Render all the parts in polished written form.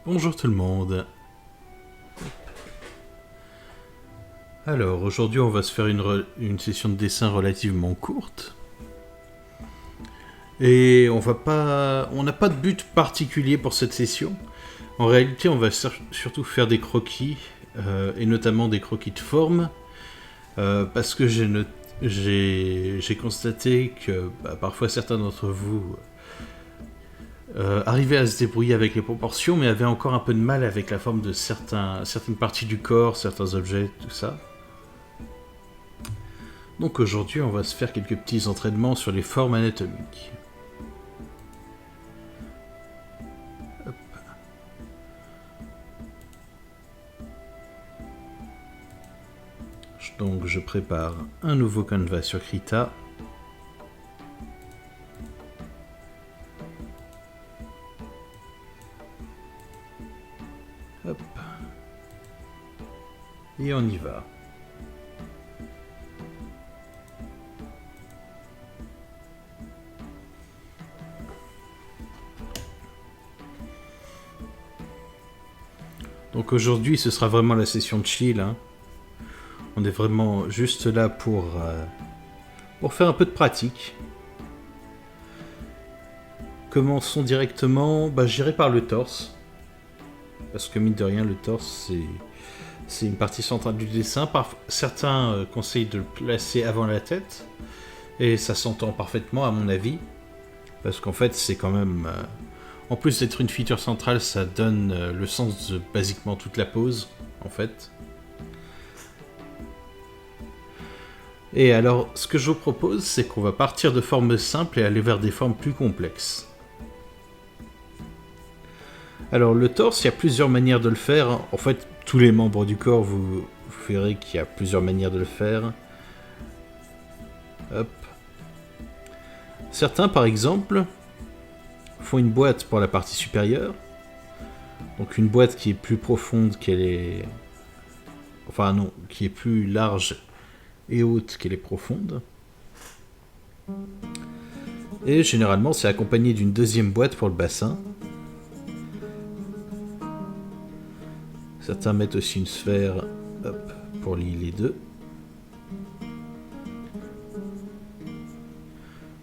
Bonjour tout le monde. Alors aujourd'hui on va se faire une session de dessin relativement courte. Et on n'a pas de but particulier pour cette session. En réalité on va surtout faire des croquis, et notamment des croquis de forme, parce que j'ai constaté que parfois certains d'entre vous arrivaient à se débrouiller avec les proportions, mais avaient encore un peu de mal avec la forme de certaines parties du corps, certains objets, tout ça. Donc aujourd'hui, on va se faire quelques petits entraînements sur les formes anatomiques. Hop. Donc je prépare un nouveau canvas sur Krita. Hop. Et on y va. Donc aujourd'hui, ce sera vraiment la session de chill. Hein. On est vraiment juste là pour faire un peu de pratique. Commençons directement. J'irai par le torse. Parce que mine de rien, le torse, c'est une partie centrale du dessin. Certains conseillent de le placer avant la tête. Et ça s'entend parfaitement à mon avis. Parce qu'en fait, c'est quand même... en plus d'être une feature centrale, ça donne le sens de basiquement toute la pose, en fait. Et alors, ce que je vous propose, c'est qu'on va partir de formes simples et aller vers des formes plus complexes. Alors, le torse, il y a plusieurs manières de le faire. En fait, tous les membres du corps, vous verrez qu'il y a plusieurs manières de le faire. Hop. Certains, par exemple, font une boîte pour la partie supérieure. Donc une boîte qui est plus profonde qu'elle est... Enfin non, qui est plus large et haute qu'elle est profonde. Et généralement c'est accompagné d'une deuxième boîte pour le bassin. Certains mettent aussi une sphère, hop, pour lier les deux.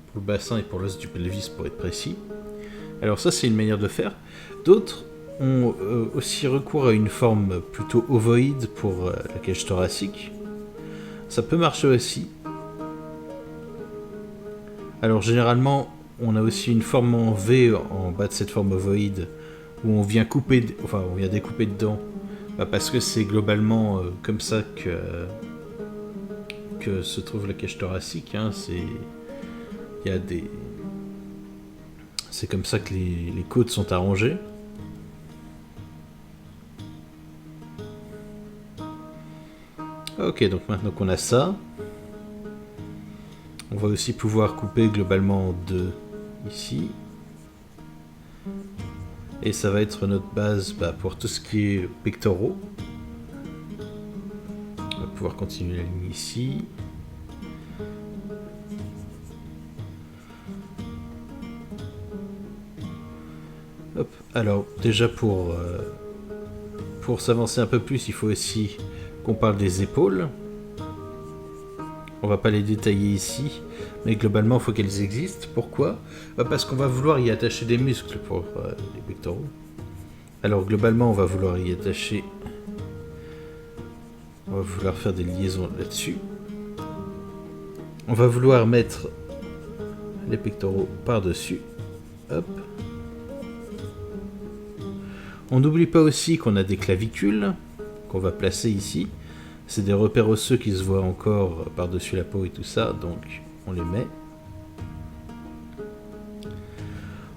Pour le bassin et pour l'os du pelvis pour être précis. Alors ça c'est une manière de faire. D'autres ont aussi recours à une forme plutôt ovoïde pour la cage thoracique. Ça peut marcher aussi. Alors généralement on a aussi une forme en V en bas de cette forme ovoïde où on vient découper dedans parce que c'est globalement comme ça que se trouve la cage thoracique. Hein. C'est comme ça que les côtes sont arrangées. Ok, donc maintenant qu'on a ça, on va aussi pouvoir couper globalement en deux ici. Et ça va être notre base pour tout ce qui est pectoraux. On va pouvoir continuer la ligne ici. Hop. Alors déjà pour s'avancer un peu plus, il faut aussi qu'on parle des épaules. On va pas les détailler ici, mais globalement il faut qu'elles existent. Pourquoi ? Parce qu'on va vouloir y attacher des muscles pour les pectoraux. Alors globalement on va vouloir y attacher... On va vouloir faire des liaisons là-dessus. On va vouloir mettre les pectoraux par-dessus. Hop. On n'oublie pas aussi qu'on a des clavicules qu'on va placer ici. C'est des repères osseux qui se voient encore par-dessus la peau et tout ça, donc on les met.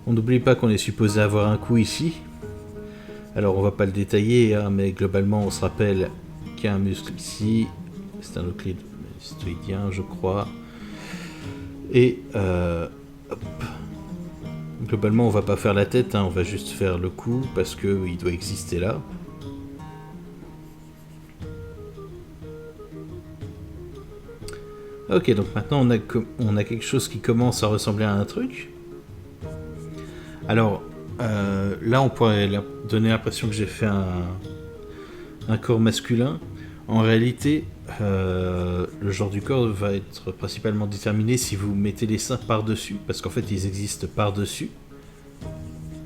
On n'oublie pas qu'on est supposé avoir un cou ici. Alors on va pas le détailler, hein, mais globalement on se rappelle qu'il y a un muscle ici. C'est un oclédoïdien, je crois. Et hop. Globalement on va pas faire la tête, hein, on va juste faire le cou parce qu'il doit exister là. Ok, donc maintenant on a quelque chose qui commence à ressembler à un truc. Alors, Là, on pourrait donner l'impression que j'ai fait un corps masculin. En réalité, le genre du corps va être principalement déterminé si vous mettez les seins par-dessus, parce qu'en fait, ils existent par-dessus,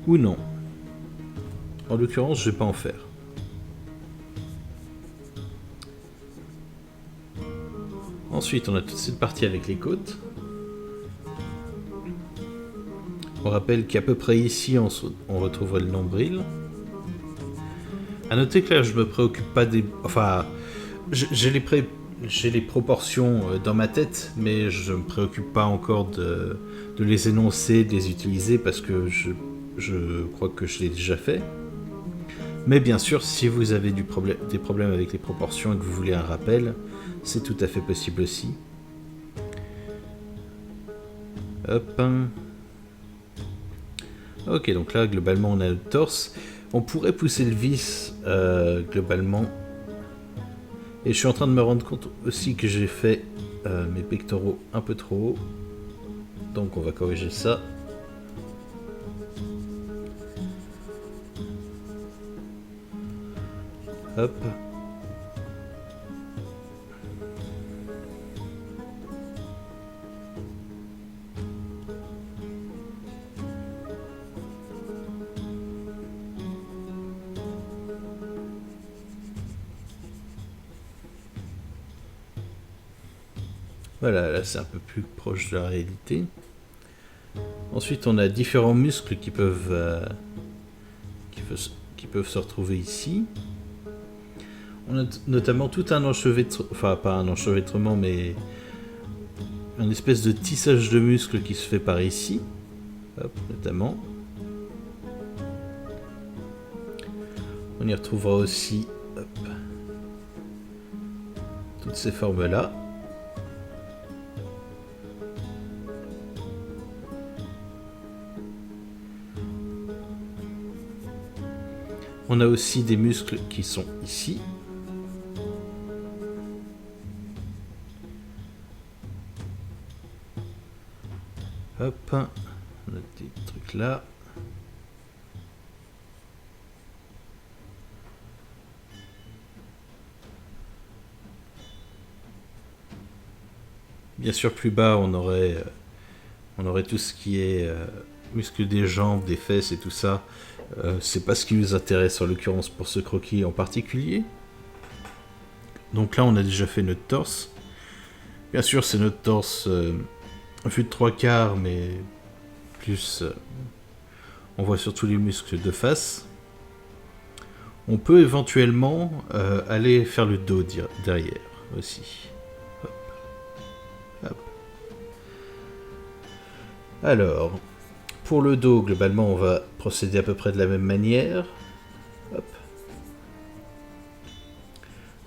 ou non. En l'occurrence, je vais pas en faire. Ensuite, on a toute cette partie avec les côtes. On rappelle qu'à peu près ici, on retrouverait le nombril. A noter que là, je me préoccupe pas des... Enfin, j'ai les proportions dans ma tête, mais je me préoccupe pas encore de les énoncer, de les utiliser, parce que je crois que je l'ai déjà fait. Mais bien sûr, si vous avez des problèmes avec les proportions et que vous voulez un rappel, c'est tout à fait possible aussi. Hop. Ok, donc là, globalement, on a le torse. On pourrait pousser le vis, globalement. Et je suis en train de me rendre compte aussi que j'ai fait mes pectoraux un peu trop haut. Donc on va corriger ça. Hop. Voilà, là c'est un peu plus proche de la réalité. Ensuite, on a différents muscles qui peuvent se retrouver ici. On a notamment tout un enchevêtrement, enfin pas un enchevêtrement, mais un espèce de tissage de muscles qui se fait par ici. Hop, notamment. On y retrouvera aussi toutes ces formes-là. On a aussi des muscles qui sont ici. Hop, on a des trucs là. Bien sûr, plus bas, on aurait tout ce qui est muscles des jambes, des fesses et tout ça. C'est pas ce qui nous intéresse en l'occurrence pour ce croquis en particulier. Donc là, on a déjà fait notre torse. Bien sûr, c'est notre torse vu de 3/4, mais plus on voit surtout les muscles de face. On peut éventuellement aller faire le dos derrière aussi. Hop. Hop. Alors, pour le dos, globalement, on va procéder à peu près de la même manière. Hop.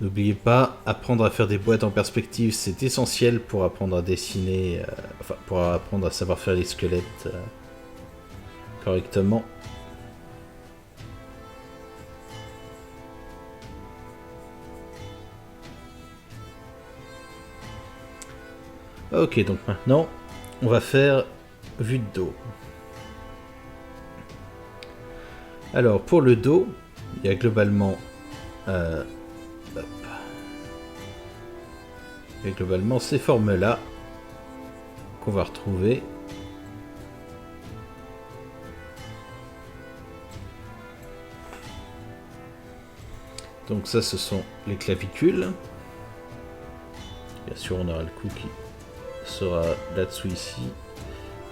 N'oubliez pas, apprendre à faire des boîtes en perspective, c'est essentiel pour apprendre à dessiner, enfin, pour apprendre à savoir faire les squelettes correctement. Ok, donc maintenant, on va faire vue de dos. Alors, pour le dos, il y a globalement... il y a globalement ces formes-là qu'on va retrouver. Donc ça, ce sont les clavicules. Bien sûr, on aura le cou qui sera là-dessous ici,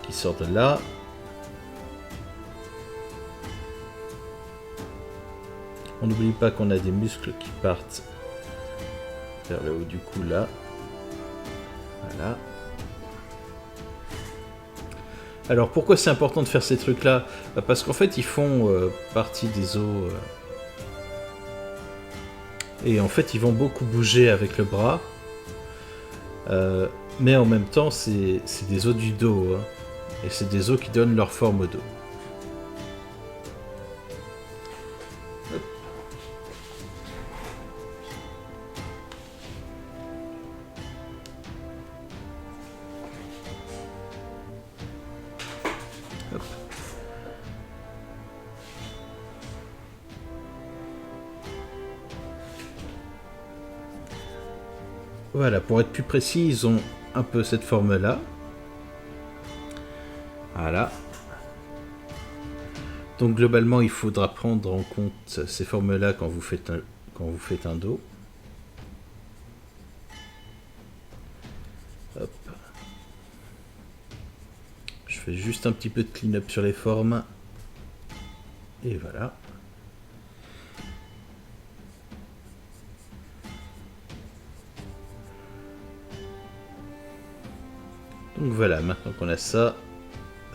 qui sort de là. On n'oublie pas qu'on a des muscles qui partent vers le haut du cou là. Voilà. Alors pourquoi c'est important de faire ces trucs là? Parce qu'en fait ils font partie des os et en fait ils vont beaucoup bouger avec le bras, mais en même temps c'est des os du dos, hein, et c'est des os qui donnent leur forme au dos. Voilà, pour être plus précis, ils ont un peu cette forme-là. Voilà. Donc globalement, il faudra prendre en compte ces formes-là quand vous faites un dos. Hop. Je fais juste un petit peu de clean-up sur les formes. Et voilà. Donc voilà, maintenant qu'on a ça,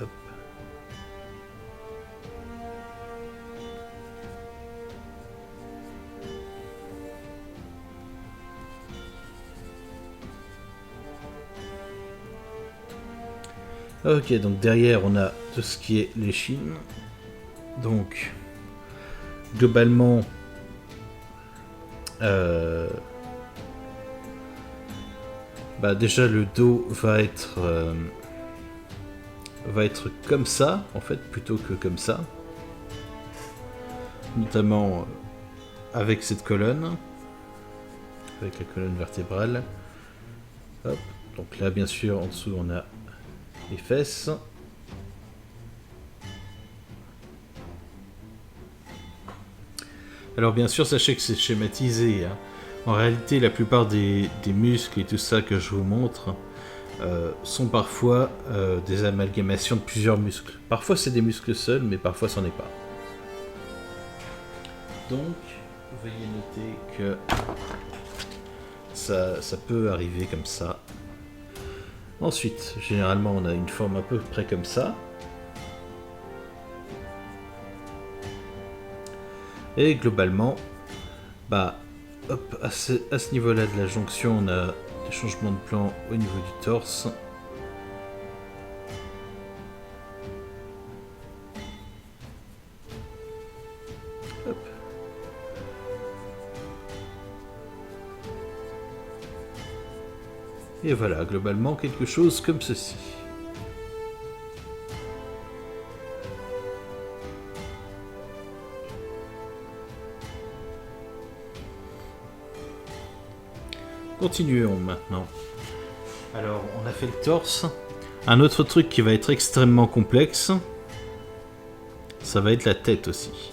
hop. Ok, donc derrière on a tout ce qui est l'échine. Donc globalement, déjà le dos va être comme ça en fait plutôt que comme ça, notamment avec cette colonne, avec la colonne vertébrale. Hop. Donc là bien sûr en dessous on a les fesses. Alors bien sûr sachez que c'est schématisé, hein. En réalité la plupart des muscles et tout ça que je vous montre sont parfois des amalgamations de plusieurs muscles. Parfois c'est des muscles seuls, mais parfois c'en est pas. Donc, veuillez noter que ça peut arriver comme ça. Ensuite, généralement on a une forme à peu près comme ça. Et globalement, hop, à ce niveau-là de la jonction, on a des changements de plan au niveau du torse. Hop. Et voilà, globalement quelque chose comme ceci. Continuons maintenant. Alors, on a fait le torse. Un autre truc qui va être extrêmement complexe, ça va être la tête aussi.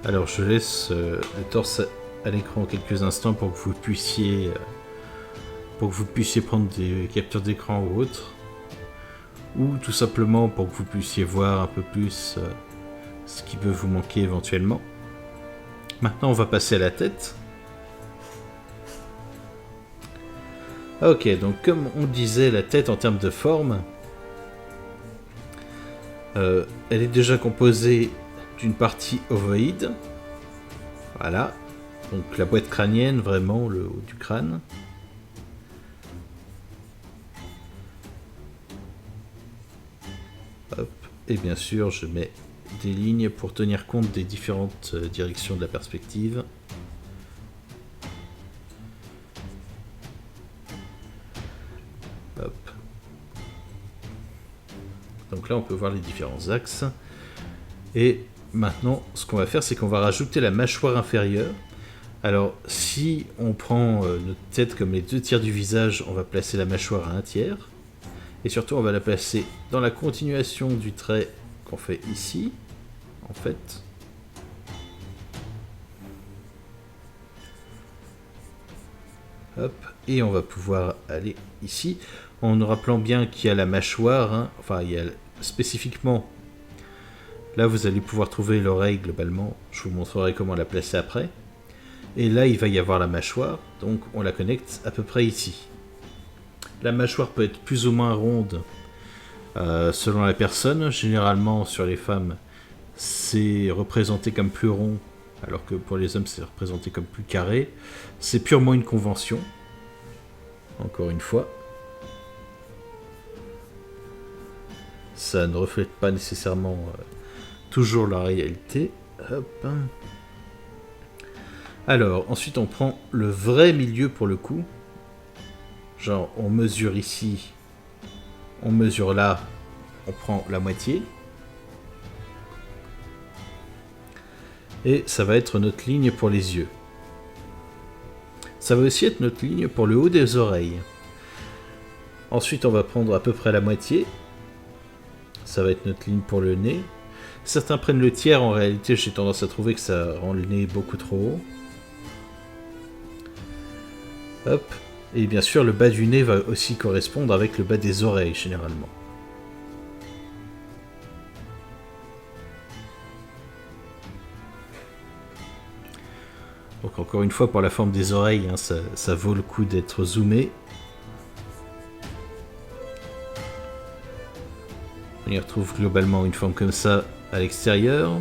Alors, je laisse le torse à l'écran quelques instants pour que vous puissiez prendre des captures d'écran ou autre, ou tout simplement pour que vous puissiez voir un peu plus ce qui peut vous manquer éventuellement. Maintenant, on va passer à la tête. Ok, donc comme on disait, la tête en termes de forme, elle est déjà composée d'une partie ovoïde. Voilà, donc la boîte crânienne, vraiment le haut du crâne. Hop. Et bien sûr, je mets des lignes pour tenir compte des différentes directions de la perspective. Hop. Donc là, on peut voir les différents axes. Et maintenant, ce qu'on va faire, c'est qu'on va rajouter la mâchoire inférieure. Alors, si on prend notre tête comme les 2 tiers du visage, on va placer la mâchoire à 1 tiers. Et surtout, on va la placer dans la continuation du trait qu'on fait ici, en fait. Hop, et on va pouvoir aller ici, en nous rappelant bien qu'il y a la mâchoire, hein, enfin, il y a spécifiquement... Là, vous allez pouvoir trouver l'oreille globalement. Je vous montrerai comment la placer après. Et là, il va y avoir la mâchoire. Donc, on la connecte à peu près ici. La mâchoire peut être plus ou moins ronde selon la personne. Généralement, sur les femmes, c'est représenté comme plus rond, alors que pour les hommes, c'est représenté comme plus carré. C'est purement une convention. Encore une fois. Ça ne reflète pas nécessairement... toujours la réalité. Hop. Alors, ensuite on prend le vrai milieu pour le coup. Genre, on mesure ici, on mesure là, on prend la moitié. Et ça va être notre ligne pour les yeux. Ça va aussi être notre ligne pour le haut des oreilles. Ensuite, on va prendre à peu près la moitié. Ça va être notre ligne pour le nez. Certains prennent le tiers, en réalité, j'ai tendance à trouver que ça rend le nez beaucoup trop haut. Hop. Et bien sûr, le bas du nez va aussi correspondre avec le bas des oreilles, généralement. Donc encore une fois, pour la forme des oreilles, hein, ça vaut le coup d'être zoomé. On y retrouve globalement une forme comme ça à l'extérieur.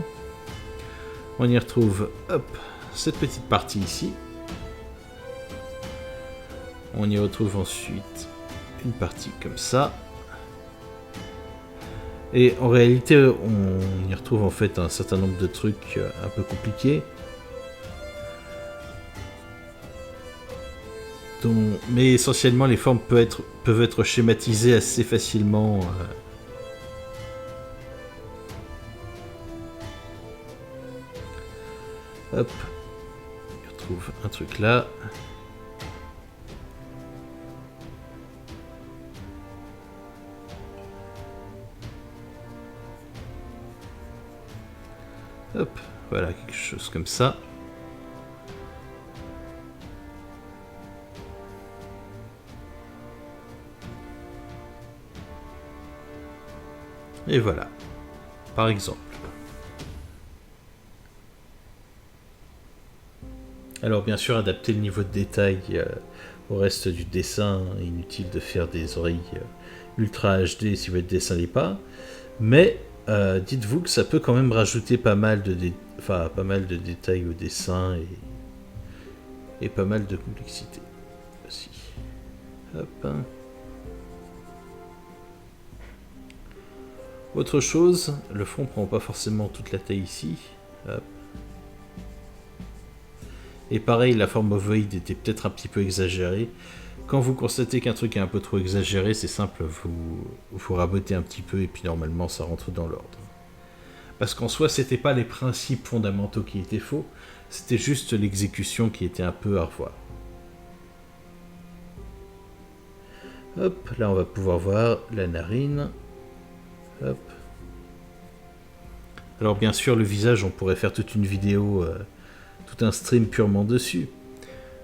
On y retrouve, hop, cette petite partie ici. On y retrouve ensuite une partie comme ça. Et en réalité, on y retrouve en fait un certain nombre de trucs un peu compliqués. Mais essentiellement, les formes peuvent être schématisées assez facilement. Hop, on retrouve un truc là. Hop, voilà, quelque chose comme ça. Et voilà, par exemple. Alors bien sûr, adapter le niveau de détail au reste du dessin, inutile de faire des oreilles ultra HD si votre dessin n'est pas, mais dites-vous que ça peut quand même rajouter pas mal de détails au dessin et pas mal de complexité aussi. Hop. Autre chose, le fond prend pas forcément toute la taille ici. Hop. Et pareil, la forme ovoïde était peut-être un petit peu exagérée. Quand vous constatez qu'un truc est un peu trop exagéré, c'est simple, vous rabotez un petit peu et puis normalement ça rentre dans l'ordre. Parce qu'en soi, c'était pas les principes fondamentaux qui étaient faux, c'était juste l'exécution qui était un peu à revoir. Hop, là on va pouvoir voir la narine. Hop. Alors bien sûr, le visage, on pourrait faire toute une vidéo, tout un stream purement dessus,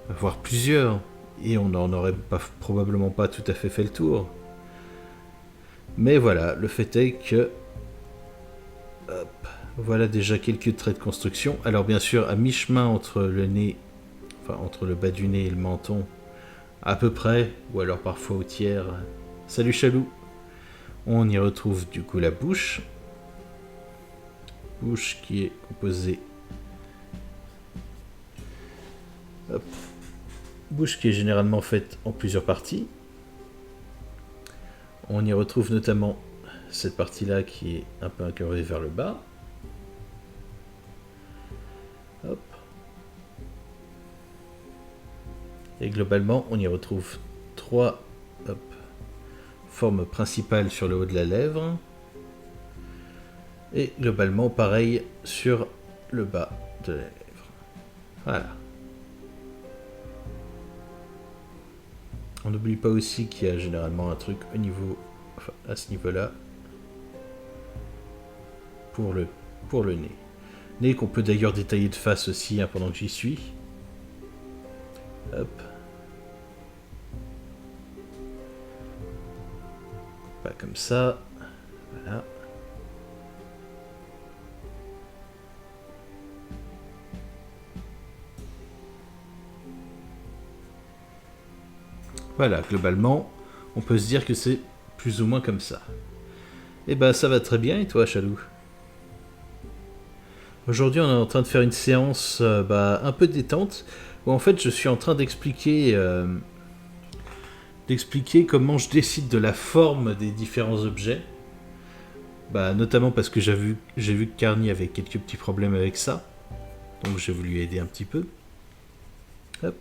voire plusieurs, et on n'en aurait probablement pas tout à fait le tour. Mais voilà, le fait est que... Hop, voilà déjà quelques traits de construction. Alors bien sûr, à mi-chemin entre le nez, enfin entre le bas du nez et le menton, à peu près, ou alors parfois au tiers. Salut Chalou. On y retrouve du coup la bouche. Bouche qui est composée... Hop. Bouche qui est généralement faite en plusieurs parties. On y retrouve notamment cette partie-là qui est un peu incurvée vers le bas. Hop. Et globalement, on y retrouve trois formes principales sur le haut de la lèvre. Et globalement, pareil sur le bas de la lèvre. Voilà. On n'oublie pas aussi qu'il y a généralement un truc au niveau, enfin, à ce niveau-là, pour le nez. Nez qu'on peut d'ailleurs détailler de face aussi, hein, pendant que j'y suis. Hop. Pas comme ça. Voilà. Voilà, globalement, on peut se dire que c'est plus ou moins comme ça. Et ben ça va très bien, et toi, Chalou? Aujourd'hui, on est en train de faire une séance un peu détente, où en fait je suis en train d'expliquer comment je décide de la forme des différents objets. Notamment parce que j'ai vu que Carny avait quelques petits problèmes avec ça, donc j'ai voulu aider un petit peu. Hop.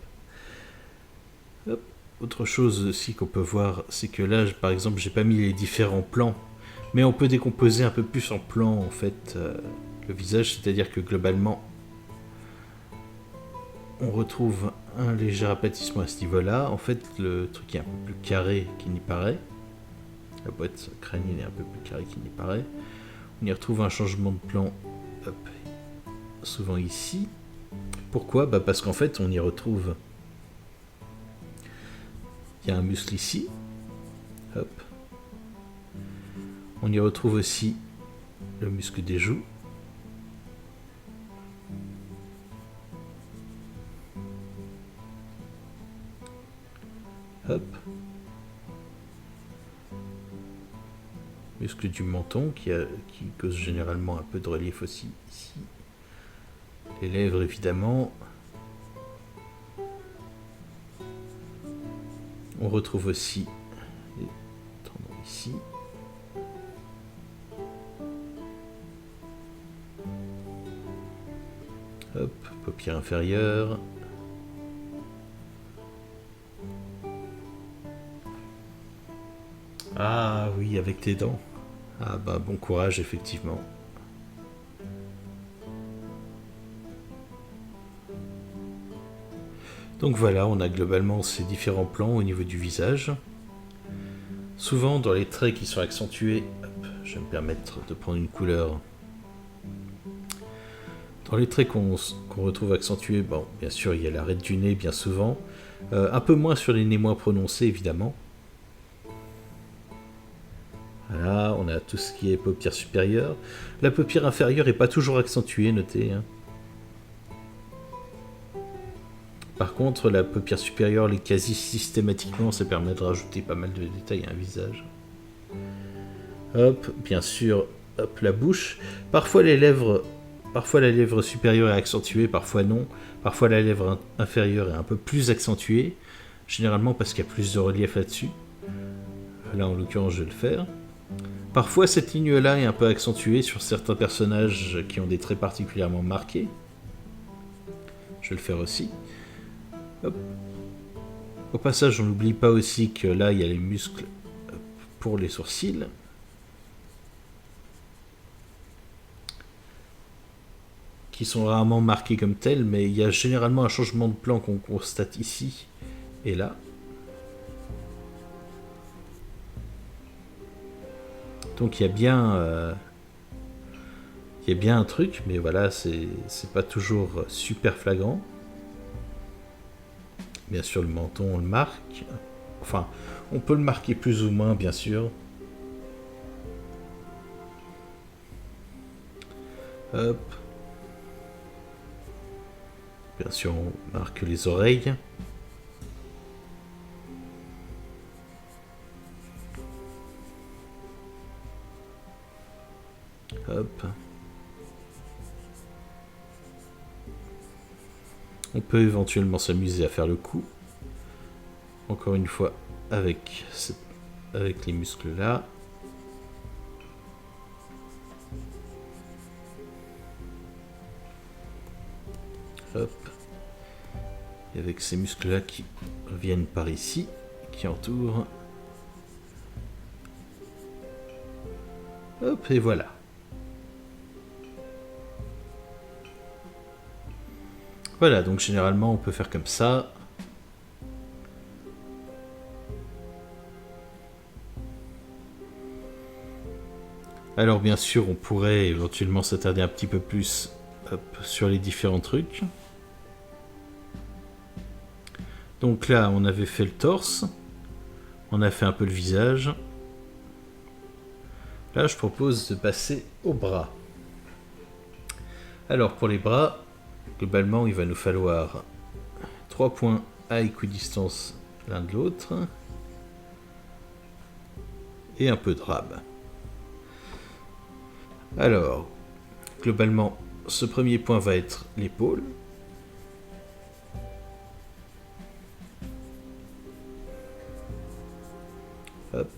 Hop. Autre chose aussi qu'on peut voir, c'est que là, par exemple, j'ai pas mis les différents plans, mais on peut décomposer un peu plus en plans, en fait, le visage, c'est-à-dire que globalement, on retrouve un léger aplatissement à ce niveau-là. En fait, le truc est un peu plus carré qu'il n'y paraît. La boîte crânienne est un peu plus carrée qu'il n'y paraît. On y retrouve un changement de plan, hop, souvent ici. Pourquoi? Parce qu'en fait, on y retrouve... Il y a un muscle ici. Hop. On y retrouve aussi le muscle des joues. Hop. Muscle du menton qui cause généralement un peu de relief aussi ici. Les lèvres évidemment. On retrouve aussi les tendons ici. Hop, paupière inférieure. Ah oui, avec tes dents. Ah bon courage effectivement. Donc voilà, on a globalement ces différents plans au niveau du visage. Souvent dans les traits qui sont accentués, hop, je vais me permettre de prendre une couleur. Dans les traits qu'on retrouve accentués, bon, bien sûr il y a l'arête du nez bien souvent, un peu moins sur les nez moins prononcés évidemment. Voilà, on a tout ce qui est paupière supérieure. La paupière inférieure n'est pas toujours accentuée, notez. Hein. Par contre, la paupière supérieure l'est quasi systématiquement, ça permet de rajouter pas mal de détails à un visage. Hop, bien sûr, hop, la bouche. Parfois la lèvre supérieure est accentuée, parfois non. Parfois la lèvre inférieure est un peu plus accentuée, généralement parce qu'il y a plus de relief là-dessus. Là, en l'occurrence, je vais le faire. Parfois, cette ligne-là est un peu accentuée sur certains personnages qui ont des traits particulièrement marqués. Je vais le faire aussi. Hop. Au passage, on n'oublie pas aussi que là, il y a les muscles pour les sourcils. Qui sont rarement marqués comme tels, mais il y a généralement un changement de plan qu'on constate ici et là. Donc il y a bien un truc, mais voilà, c'est pas toujours super flagrant. Bien sûr, le menton, on le marque. Enfin, on peut le marquer plus ou moins, bien sûr. Hop. Bien sûr, on marque les oreilles. Hop. On peut éventuellement s'amuser à faire le cou. Encore une fois, avec les muscles là. Hop. Et avec ces muscles là qui reviennent par ici, qui entourent. Hop, et voilà. Voilà, donc généralement on peut faire comme ça. Alors bien sûr, on pourrait éventuellement s'attarder un petit peu plus sur les différents trucs. Donc là, on avait fait le torse. On a fait un peu le visage. Là, je propose de passer aux bras. Alors pour les bras, globalement, il va nous falloir 3 points à équidistance l'un de l'autre et un peu de rab. Alors, globalement, ce premier point va être l'épaule. Hop.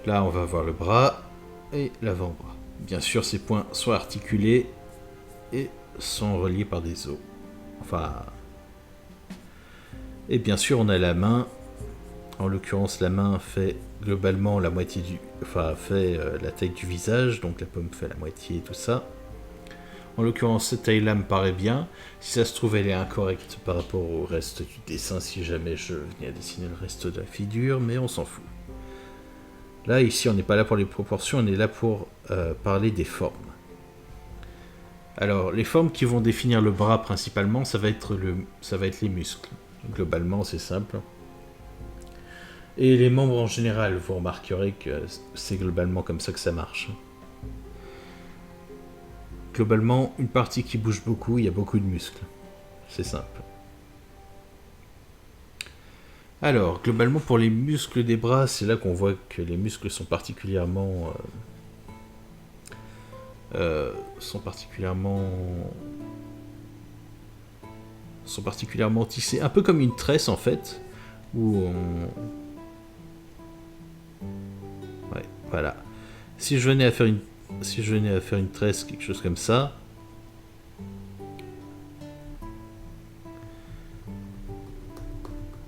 Là, on va avoir le bras et l'avant-bras. Bien sûr, ces points sont articulés et sont reliés par des os. Enfin... Et bien sûr, on a la main. En l'occurrence, la main fait globalement la moitié du... Enfin, fait la taille du visage. Donc la paume fait la moitié et tout ça. En l'occurrence, cette taille-là me paraît bien. Si ça se trouve, elle est incorrecte par rapport au reste du dessin, si jamais je venais à dessiner le reste de la figure, mais on s'en fout. Là, ici, on n'est pas là pour les proportions, on est là pour parler des formes. Alors, les formes qui vont définir le bras principalement, ça va être les muscles. Globalement, c'est simple. Et les membres en général, vous remarquerez que c'est globalement comme ça que ça marche. Globalement, une partie qui bouge beaucoup, il y a beaucoup de muscles. C'est simple. Alors, globalement, pour les muscles des bras, c'est là qu'on voit que les muscles sont particulièrement tissés, un peu comme une tresse en fait, où on... Ouais, voilà. Si je venais à faire une tresse, quelque chose comme ça,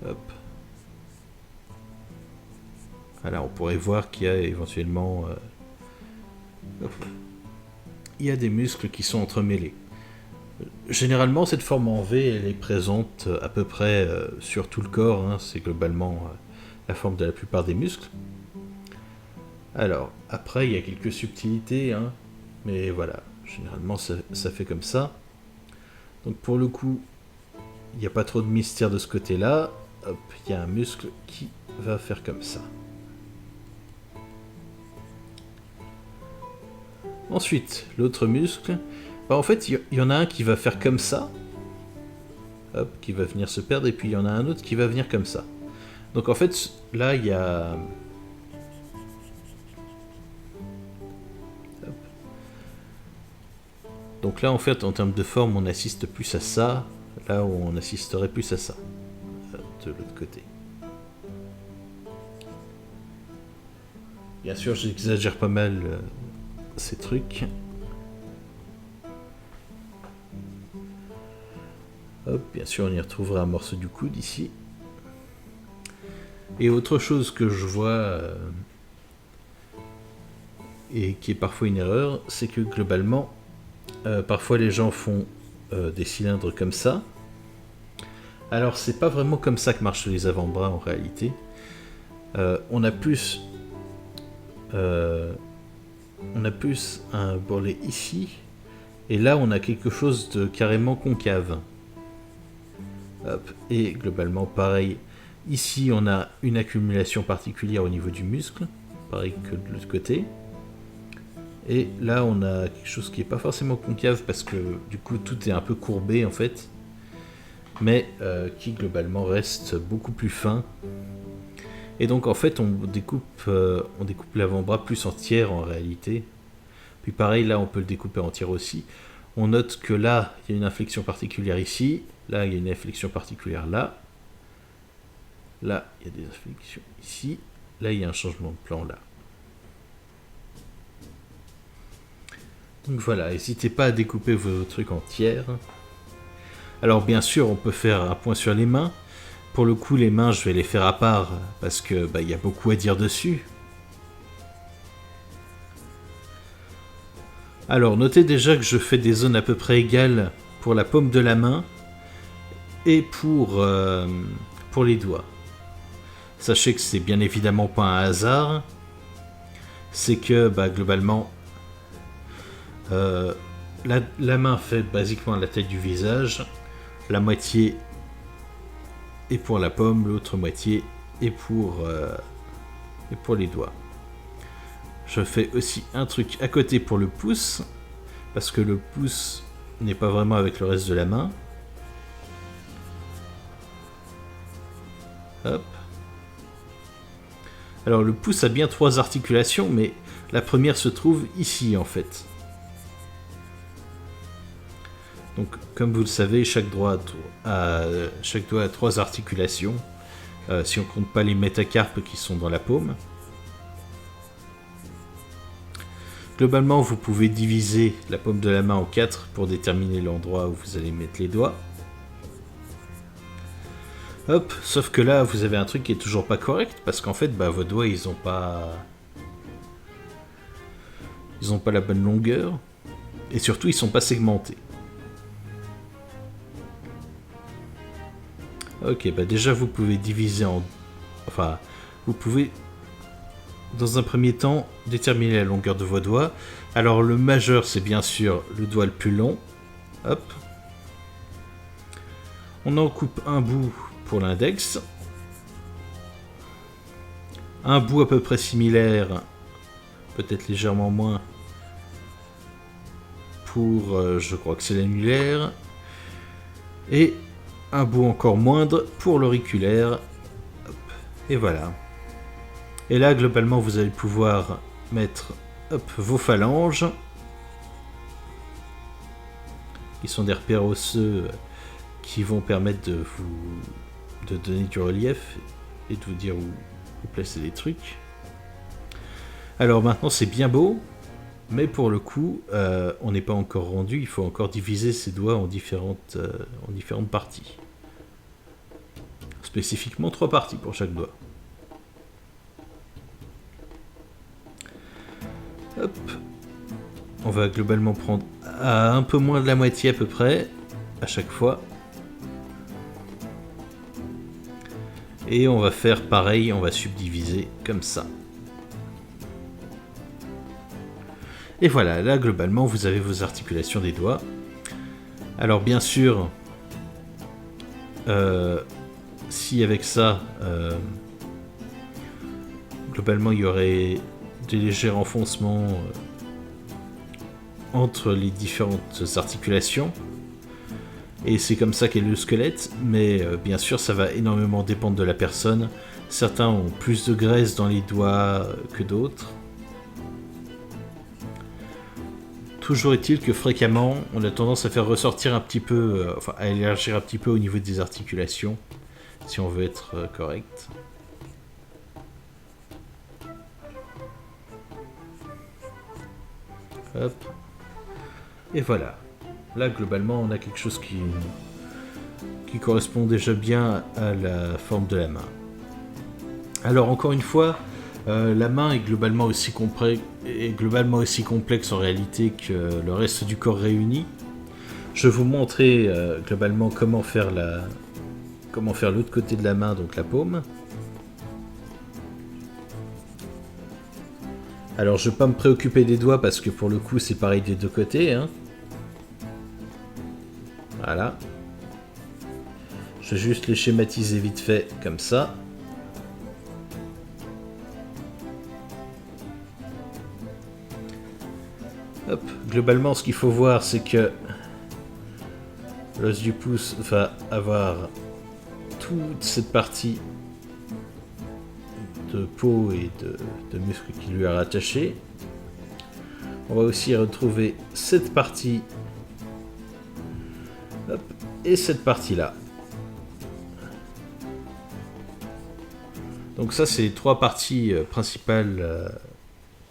hop. Voilà, on pourrait voir qu'il y a éventuellement il y a des muscles qui sont entremêlés. Généralement, cette forme en V, elle est présente à peu près sur tout le corps, hein. C'est globalement la forme de la plupart des muscles. Alors, après, il y a quelques subtilités, hein, mais voilà, généralement, ça fait comme ça. Donc, pour le coup, il n'y a pas trop de mystère de ce côté-là. Hop, il y a un muscle qui va faire comme ça. Ensuite, l'autre muscle, bah, en fait, il y en a un qui va faire comme ça, hop, qui va venir se perdre, et puis il y en a un autre qui va venir comme ça. Donc en fait, là, il y a... Hop. Donc là, en fait, en termes de forme, on assiste plus à ça, là où on assisterait plus à ça, de l'autre côté. Bien sûr, j'exagère pas mal ces trucs. Hop, bien sûr, on y retrouvera un morceau du coude ici. Et autre chose que je vois et qui est parfois une erreur, c'est que globalement, parfois les gens font des cylindres comme ça. Alors c'est pas vraiment comme ça que marchent les avant-bras en réalité. On a plus un bourrelet ici, et là on a quelque chose de carrément concave. Hop. Et globalement pareil, ici on a une accumulation particulière au niveau du muscle, pareil que de l'autre côté. Et là on a quelque chose qui est pas forcément concave parce que du coup tout est un peu courbé en fait, mais qui globalement reste beaucoup plus fin. Et donc en fait on découpe l'avant-bras plus en tiers en réalité. Puis pareil là on peut le découper en tiers aussi. On note que là il y a une inflexion particulière ici, là il y a une inflexion particulière là. Là il y a des inflexions ici, là il y a un changement de plan là. Donc voilà, n'hésitez pas à découper vos trucs en tiers. Alors bien sûr on peut faire un point sur les mains. Pour le coup, les mains, je vais les faire à part parce que y a beaucoup à dire dessus. Alors, notez déjà que je fais des zones à peu près égales pour la paume de la main et pour les doigts. Sachez que c'est bien évidemment pas un hasard. C'est que globalement, la main fait basiquement la taille du visage, la moitié et pour la paume, l'autre moitié et pour les doigts. Je fais aussi un truc à côté pour le pouce, parce que le pouce n'est pas vraiment avec le reste de la main. Hop. Alors le pouce a bien 3 articulations, mais la première se trouve ici en fait. Donc, comme vous le savez, chaque doigt a 3 articulations, si on ne compte pas les métacarpes qui sont dans la paume. Globalement, vous pouvez diviser la paume de la main en 4 pour déterminer l'endroit où vous allez mettre les doigts. Hop, sauf que là, vous avez un truc qui est toujours pas correct, parce qu'en fait, vos doigts, ils ont pas la bonne longueur. Et surtout, ils sont pas segmentés. Ok, bah déjà vous pouvez diviser en... Enfin, vous pouvez, dans un premier temps, déterminer la longueur de vos doigts. Alors le majeur, c'est bien sûr le doigt le plus long. Hop. On en coupe un bout pour l'index. Un bout à peu près similaire, peut-être légèrement moins, pour, je crois que c'est l'annulaire. Et un bout encore moindre pour l'auriculaire. Et voilà. Et là, globalement, vous allez pouvoir mettre vos phalanges, qui sont des repères osseux qui vont permettre de donner du relief et de vous dire où placer des trucs. Alors maintenant, c'est bien beau, mais pour le coup, on n'est pas encore rendu. Il faut encore diviser ses doigts en différentes parties. Spécifiquement 3 parties pour chaque doigt. Hop. On va globalement prendre à un peu moins de la moitié à peu près, à chaque fois. Et on va faire pareil, on va subdiviser comme ça. Et voilà, là globalement vous avez vos articulations des doigts. Alors bien sûr, si avec ça, globalement il y aurait des légers renfoncements entre les différentes articulations. Et c'est comme ça qu'est le squelette, mais bien sûr ça va énormément dépendre de la personne. Certains ont plus de graisse dans les doigts que d'autres. Toujours est-il que fréquemment, on a tendance à faire ressortir un petit peu, enfin à élargir un petit peu au niveau des articulations, si on veut être correct. Hop. Et voilà. Là, globalement, on a quelque chose qui correspond déjà bien à la forme de la main. Alors, encore une fois, la main est globalement aussi complexe en réalité que le reste du corps réuni. Je vais vous montrer globalement comment faire l'autre côté de la main, donc la paume. Alors je ne vais pas me préoccuper des doigts parce que pour le coup c'est pareil des deux côtés. Hein. Voilà. Je vais juste les schématiser vite fait comme ça. Hop. Globalement, ce qu'il faut voir, c'est que l'os du pouce va avoir toute cette partie de peau et de muscles qui lui est rattachée. On va aussi retrouver cette partie et cette partie-là. Donc ça, c'est les 3 parties principales,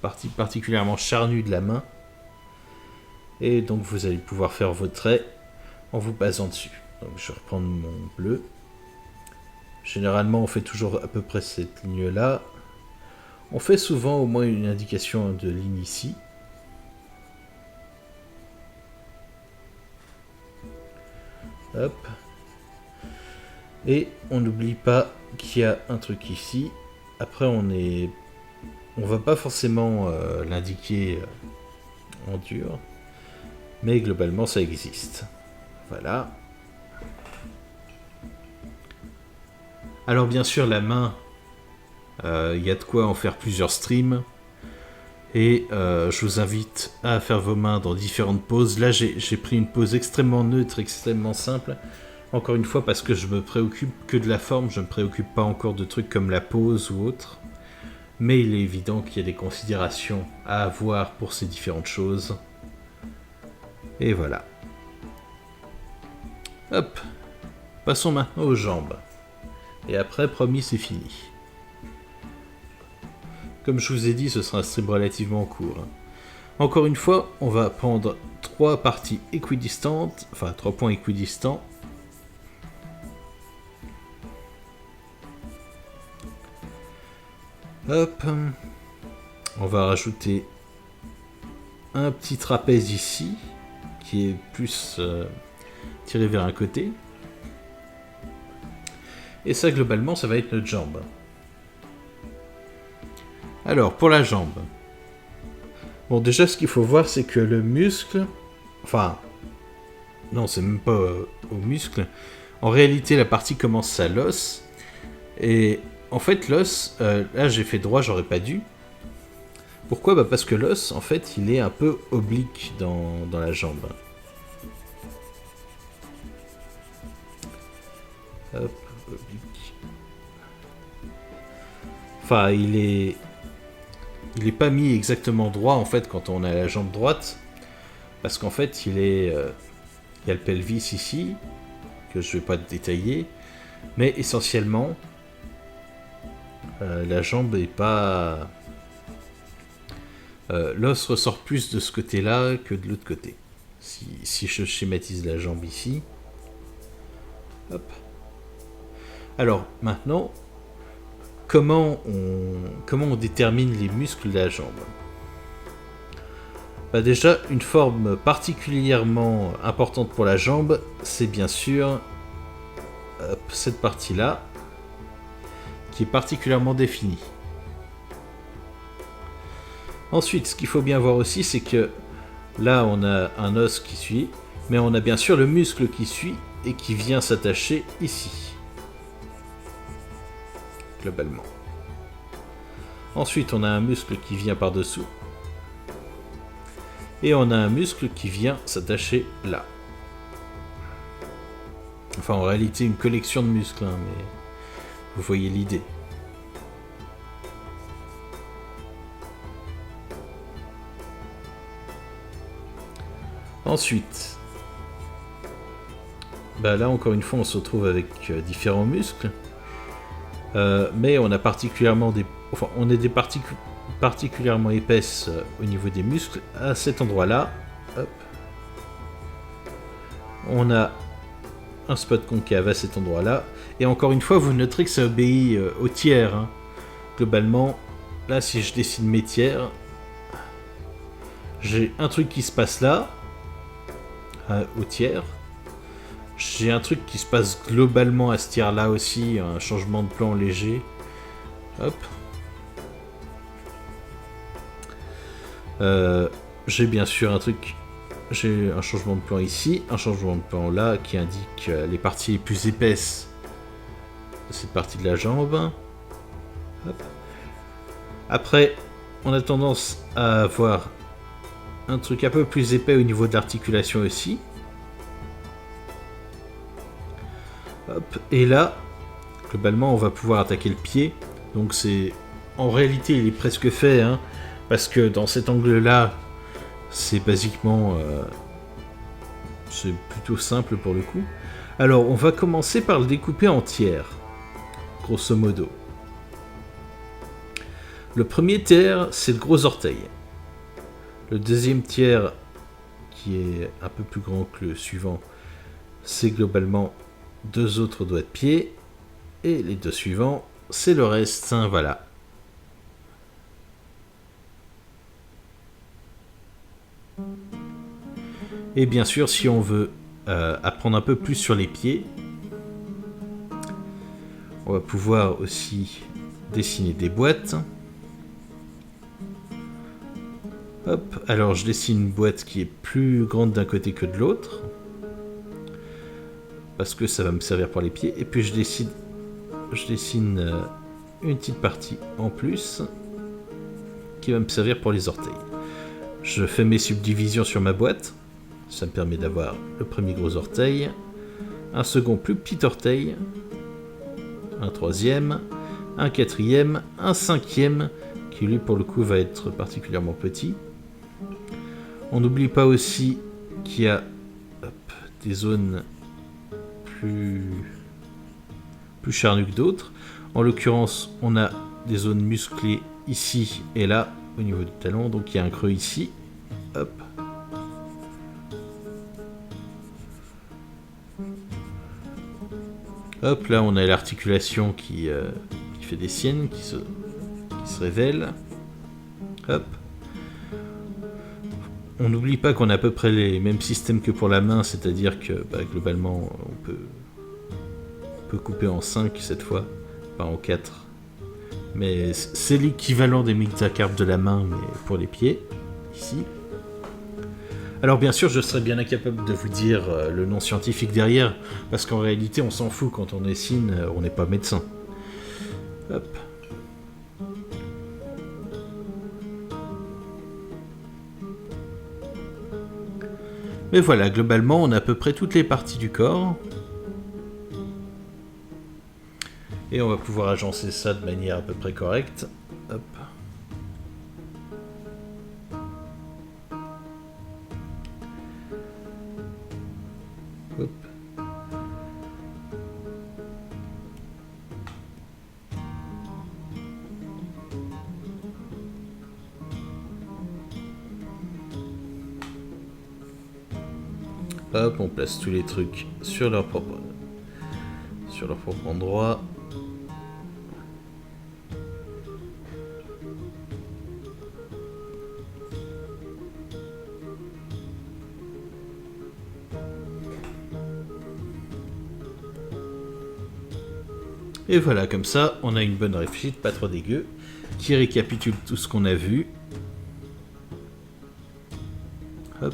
parties particulièrement charnues de la main. Et donc vous allez pouvoir faire vos traits en vous basant dessus. Donc je vais reprendre mon bleu. Généralement, on fait toujours à peu près cette ligne-là. On fait souvent au moins une indication de ligne ici. Hop. Et on n'oublie pas qu'il y a un truc ici. Après, on va pas forcément l'indiquer en dur. Mais globalement, ça existe. Voilà. Alors bien sûr, la main, il y a de quoi en faire plusieurs streams. Et je vous invite à faire vos mains dans différentes poses. Là, j'ai pris une pose extrêmement neutre, extrêmement simple. Encore une fois, parce que je me préoccupe que de la forme. Je ne me préoccupe pas encore de trucs comme la pose ou autre. Mais il est évident qu'il y a des considérations à avoir pour ces différentes choses. Et voilà. Hop. Passons maintenant aux jambes. Et après, promis, c'est fini. Comme je vous ai dit, ce sera un stream relativement court. Encore une fois, on va prendre 3 parties équidistantes, enfin 3 points équidistants. Hop. On va rajouter un petit trapèze ici, qui est plus tiré vers un côté. Et ça, globalement, ça va être notre jambe. Alors, pour la jambe. Bon, déjà, ce qu'il faut voir, c'est que le muscle... Enfin... Non, c'est même pas au muscle. En réalité, la partie commence à l'os. Et en fait, l'os... là, j'ai fait droit, j'aurais pas dû. Pourquoi ? Bah parce que l'os, en fait, il est un peu oblique dans la jambe. Hop, oblique. Enfin, il est pas mis exactement droit, en fait, quand on a la jambe droite. Parce qu'en fait, il y a le pelvis ici, que je vais pas détailler. Mais essentiellement, la jambe est pas... l'os ressort plus de ce côté-là que de l'autre côté. Si je schématise la jambe ici. Hop. Alors, maintenant, comment on détermine les muscles de la jambe ? Bah déjà, une forme particulièrement importante pour la jambe, c'est bien sûr cette partie-là, qui est particulièrement définie. Ensuite, ce qu'il faut bien voir aussi, c'est que là, on a un os qui suit, mais on a bien sûr le muscle qui suit et qui vient s'attacher ici, globalement. Ensuite, on a un muscle qui vient par-dessous, et on a un muscle qui vient s'attacher là. Enfin, en réalité, une collection de muscles, hein, mais vous voyez l'idée. Ensuite, bah là encore une fois on se retrouve avec différents muscles, mais on a particulièrement on a des parties particulièrement épaisses au niveau des muscles à cet endroit-là. Hop. On a un spot concave à cet endroit-là, et encore une fois vous noterez que ça obéit au tiers. Hein. Globalement, là si je dessine mes tiers, j'ai un truc qui se passe là. Au tiers. J'ai un truc qui se passe globalement à ce tiers là aussi, un changement de plan léger. Hop. J'ai bien sûr un truc, j'ai un changement de plan ici, un changement de plan là qui indique les parties les plus épaisses de cette partie de la jambe. Hop. Après, on a tendance à avoir un truc un peu plus épais au niveau de l'articulation aussi. Hop. Et là, globalement, on va pouvoir attaquer le pied. Donc c'est... En réalité, il est presque fait, hein, parce que dans cet angle-là, c'est basiquement... c'est plutôt simple pour le coup. Alors, on va commencer par le découper en tiers, grosso modo. Le premier tiers, c'est le gros orteil. Le deuxième tiers, qui est un peu plus grand que le suivant, c'est globalement 2 autres doigts de pied. Et les 2 suivants, c'est le reste. Voilà. Et bien sûr, si on veut apprendre un peu plus sur les pieds, on va pouvoir aussi dessiner des boîtes. Hop, alors je dessine une boîte qui est plus grande d'un côté que de l'autre, parce que ça va me servir pour les pieds, et puis je dessine une petite partie en plus, qui va me servir pour les orteils. Je fais mes subdivisions sur ma boîte, ça me permet d'avoir le premier gros orteil, un second plus petit orteil, un troisième, un quatrième, un cinquième, qui lui pour le coup va être particulièrement petit. On n'oublie pas aussi qu'il y a des zones plus charnues que d'autres. En l'occurrence, on a des zones musclées ici et là, au niveau du talon. Donc il y a un creux ici. Hop. Hop, là on a l'articulation qui fait des siennes, qui se révèle. Hop. on n'oublie pas qu'on a à peu près les mêmes systèmes que pour la main, c'est-à-dire que globalement on peut couper en 5 cette fois, pas en 4. Mais c'est l'équivalent des métacarpes de la main, mais pour les pieds, ici. Alors bien sûr, je serais bien incapable de vous dire le nom scientifique derrière, parce qu'en réalité, on s'en fout quand on dessine, on n'est pas médecin. Hop. Mais voilà, globalement, on a à peu près toutes les parties du corps. Et on va pouvoir agencer ça de manière à peu près correcte. Hop. Hop. Hop, on place tous les trucs sur leur propre endroit. Et voilà, comme ça, on a une bonne réflexion, pas trop dégueu, qui récapitule tout ce qu'on a vu. Hop.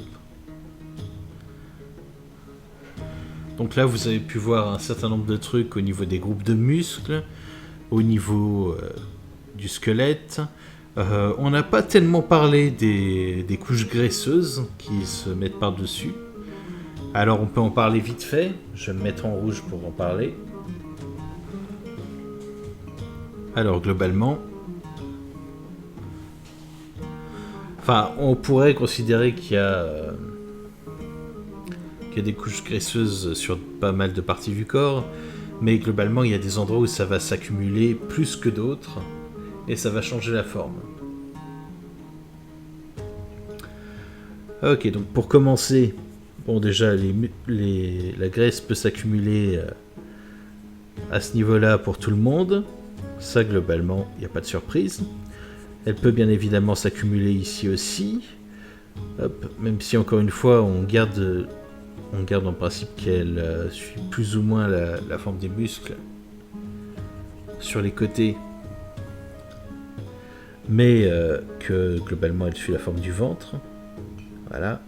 Donc là, vous avez pu voir un certain nombre de trucs au niveau des groupes de muscles, au niveau du squelette. On n'a pas tellement parlé des couches graisseuses qui se mettent par-dessus. Alors on peut en parler vite fait. Je vais me mettre en rouge pour en parler. Alors globalement, on pourrait considérer qu'il y a des couches graisseuses sur pas mal de parties du corps, mais globalement il y a des endroits où ça va s'accumuler plus que d'autres et ça va changer la forme. Ok, donc pour commencer, bon déjà la graisse peut s'accumuler à ce niveau-là pour tout le monde. Ça, globalement, il n'y a pas de surprise. Elle peut bien évidemment s'accumuler ici aussi. Hop, même si, encore une fois, on garde en principe qu'elle suit plus ou moins la forme des muscles sur les côtés. Mais que, globalement, elle suit la forme du ventre. Voilà.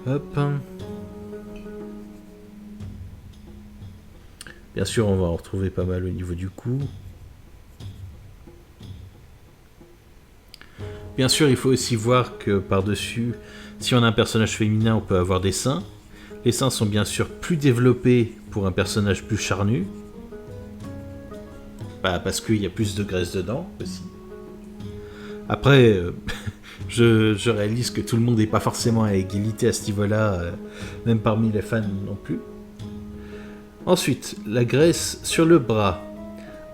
Hop. Bien sûr, on va en retrouver pas mal au niveau du cou. Bien sûr, il faut aussi voir que par-dessus, si on a un personnage féminin, on peut avoir des seins. Les seins sont bien sûr plus développés pour un personnage plus charnu. Parce qu'il y a plus de graisse dedans aussi. Après, je réalise que tout le monde n'est pas forcément à égalité à ce niveau-là, même parmi les fans non plus. Ensuite, la graisse sur le bras.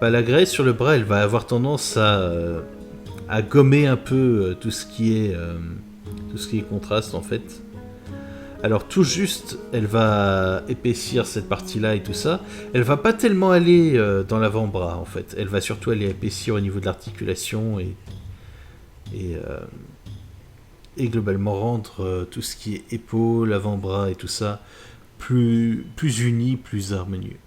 La graisse sur le bras, elle va avoir tendance à gommer un peu tout ce qui est contraste en fait. Alors tout juste, elle va épaissir cette partie-là et tout ça. Elle va pas tellement aller dans l'avant-bras en fait. Elle va surtout aller épaissir au niveau de l'articulation et globalement rendre tout ce qui est épaule, avant-bras et tout ça plus uni, plus harmonieux.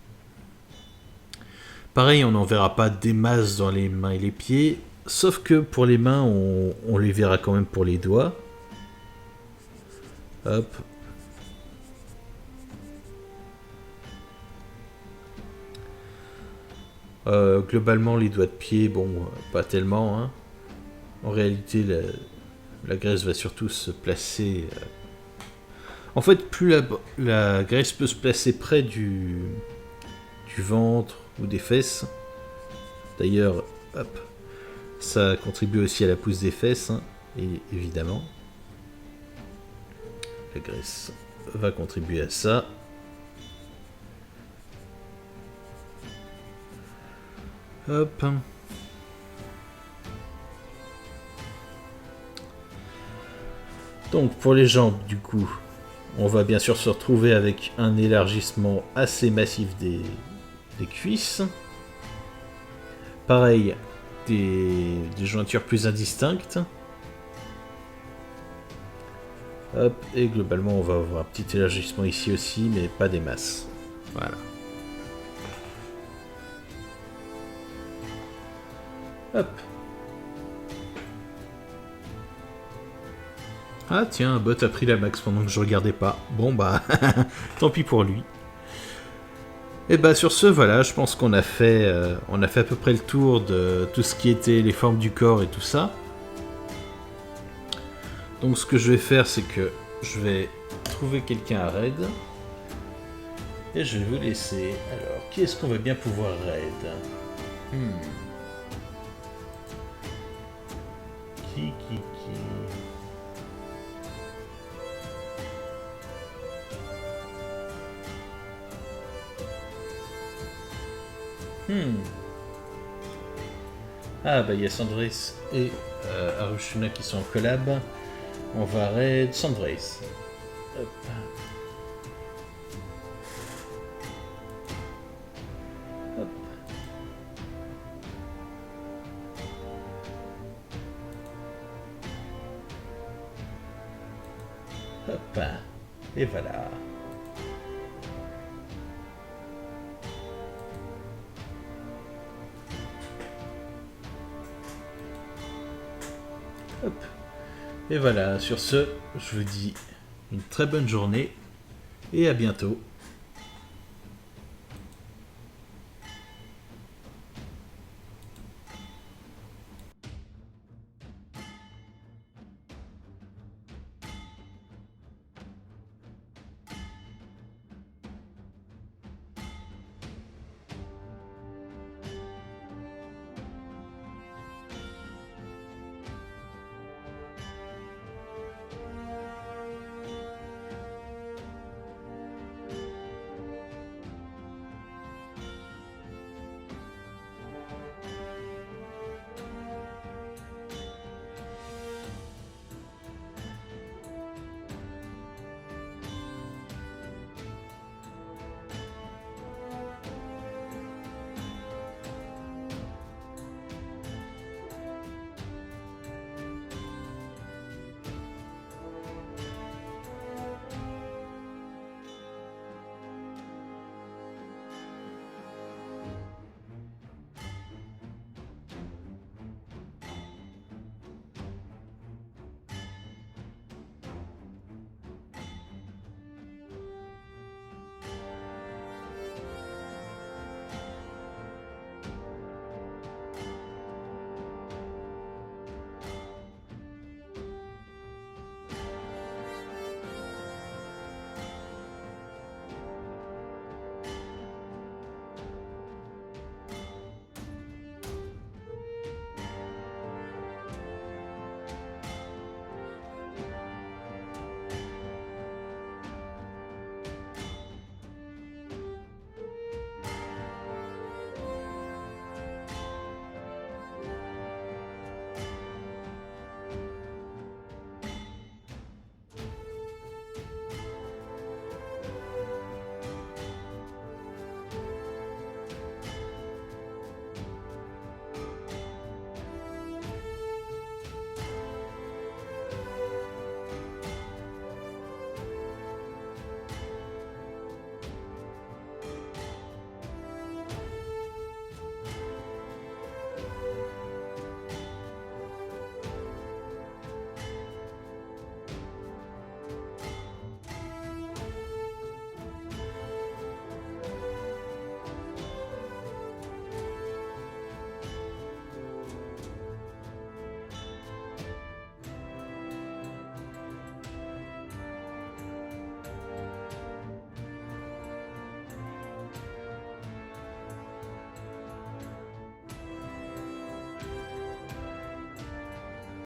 Pareil, on n'en verra pas des masses dans les mains et les pieds, sauf que pour les mains, on les verra quand même pour les doigts. Hop. Globalement, les doigts de pied, bon, pas tellement. Hein. En réalité, la graisse va surtout se placer... En fait, plus la graisse peut se placer près du ventre ou des fesses. D'ailleurs, hop, ça contribue aussi à la pousse des fesses, hein, et évidemment. La graisse va contribuer à ça. Hop. Donc pour les jambes, du coup, on va bien sûr se retrouver avec un élargissement assez massif des cuisses. Pareil, des jointures plus indistinctes. Hop, et globalement on va avoir un petit élargissement ici aussi, mais pas des masses. Voilà. Hop. Ah tiens, un bot a pris la max pendant que je regardais pas. Bon bah, tant pis pour lui. Et bah sur ce, voilà, je pense qu'on a fait à peu près le tour de tout ce qui était les formes du corps et tout ça. Donc ce que je vais faire, c'est que je vais trouver quelqu'un à raid. Et je vais vous laisser. Alors, qui est-ce qu'on va bien pouvoir raid? Qui Ah bah il y a Sandres et Arushuna qui sont en collab. On va raid Sandres. Hop. Hop. Hop. Et voilà. Hop. Et voilà, sur ce, je vous dis une très bonne journée et à bientôt.